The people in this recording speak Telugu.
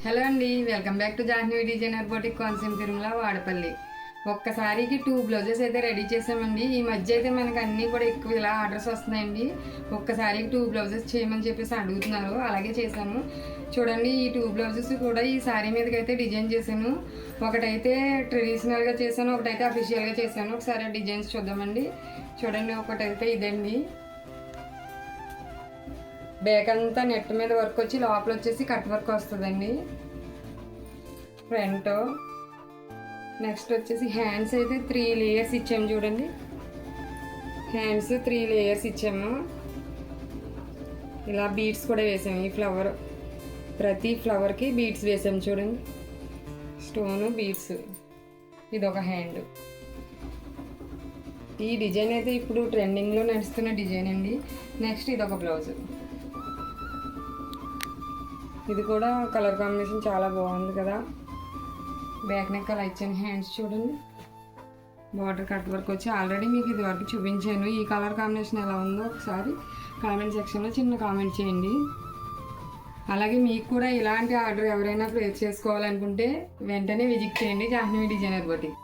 హలో అండి, welcome back to Jahnavi designer boutique Konaseema Tirumala Vadapalli. ఒక్కసారికి 2 బ్లౌజెస్ అయితే రెడీ చేసామండి. ఈ మధ్య అయితే మనకు అన్నీ కూడా ఎక్కువ ఇలా ఆర్డర్స్ వస్తున్నాయండి. ఒక్కసారికి 2 బ్లౌజెస్ చేయమని చెప్పేసి అడుగుతున్నారు, అలాగే చేశాను. చూడండి, ఈ 2 బ్లౌజెస్ కూడా ఈ శారీ మీదకి అయితే డిజైన్ చేశాను. ఒకటైతే ట్రెడిషనల్గా చేశాను, ఒకటైతే అఫీషియల్గా చేశాను. ఒకసారి ఆ డిజైన్స్ చూద్దామండి. చూడండి, ఒకటైతే ఇదండి. బ్యాక్ అంతా నెట్ మీద వర్క్ వచ్చి లోపల వచ్చేసి కట్ వర్క్ వస్తుందండి. ఫ్రంట్ నెక్స్ట్ వచ్చేసి హ్యాండ్స్ అయితే 3 లేయర్స్ ఇచ్చాము. చూడండి, హ్యాండ్స్ 3 లేయర్స్ ఇచ్చాము. ఇలా బీడ్స్ కూడా వేసాము. ఈ ఫ్లవర్, ప్రతి ఫ్లవర్కి బీడ్స్ వేసాము. చూడండి, స్టోను బీడ్స్. ఇదొక హ్యాండ్. ఈ డిజైన్ అయితే ఇప్పుడు ట్రెండింగ్లో నడుస్తున్న డిజైన్ అండి. నెక్స్ట్ ఇదొక బ్లౌజ్. ఇది కూడా కలర్ కాంబినేషన్ చాలా బాగుంది కదా. బ్యాక్ నెక్ అలా ఇచ్చాను. హ్యాండ్స్ చూడండి, బార్డర్ కట్ వర్క్ వచ్చి ఆల్రెడీ మీకు ఇది వరకు చూపించాను. ఈ కలర్ కాంబినేషన్ ఎలా ఉందో ఒకసారి కామెంట్ సెక్షన్లో చిన్న కామెంట్ చేయండి. అలాగే మీకు కూడా ఇలాంటి ఆర్డర్ ఎవరైనా ప్లేస్ చేసుకోవాలనుకుంటే వెంటనే విజిట్ చేయండి జాహ్నవి డిజైనర్ బొటిక్.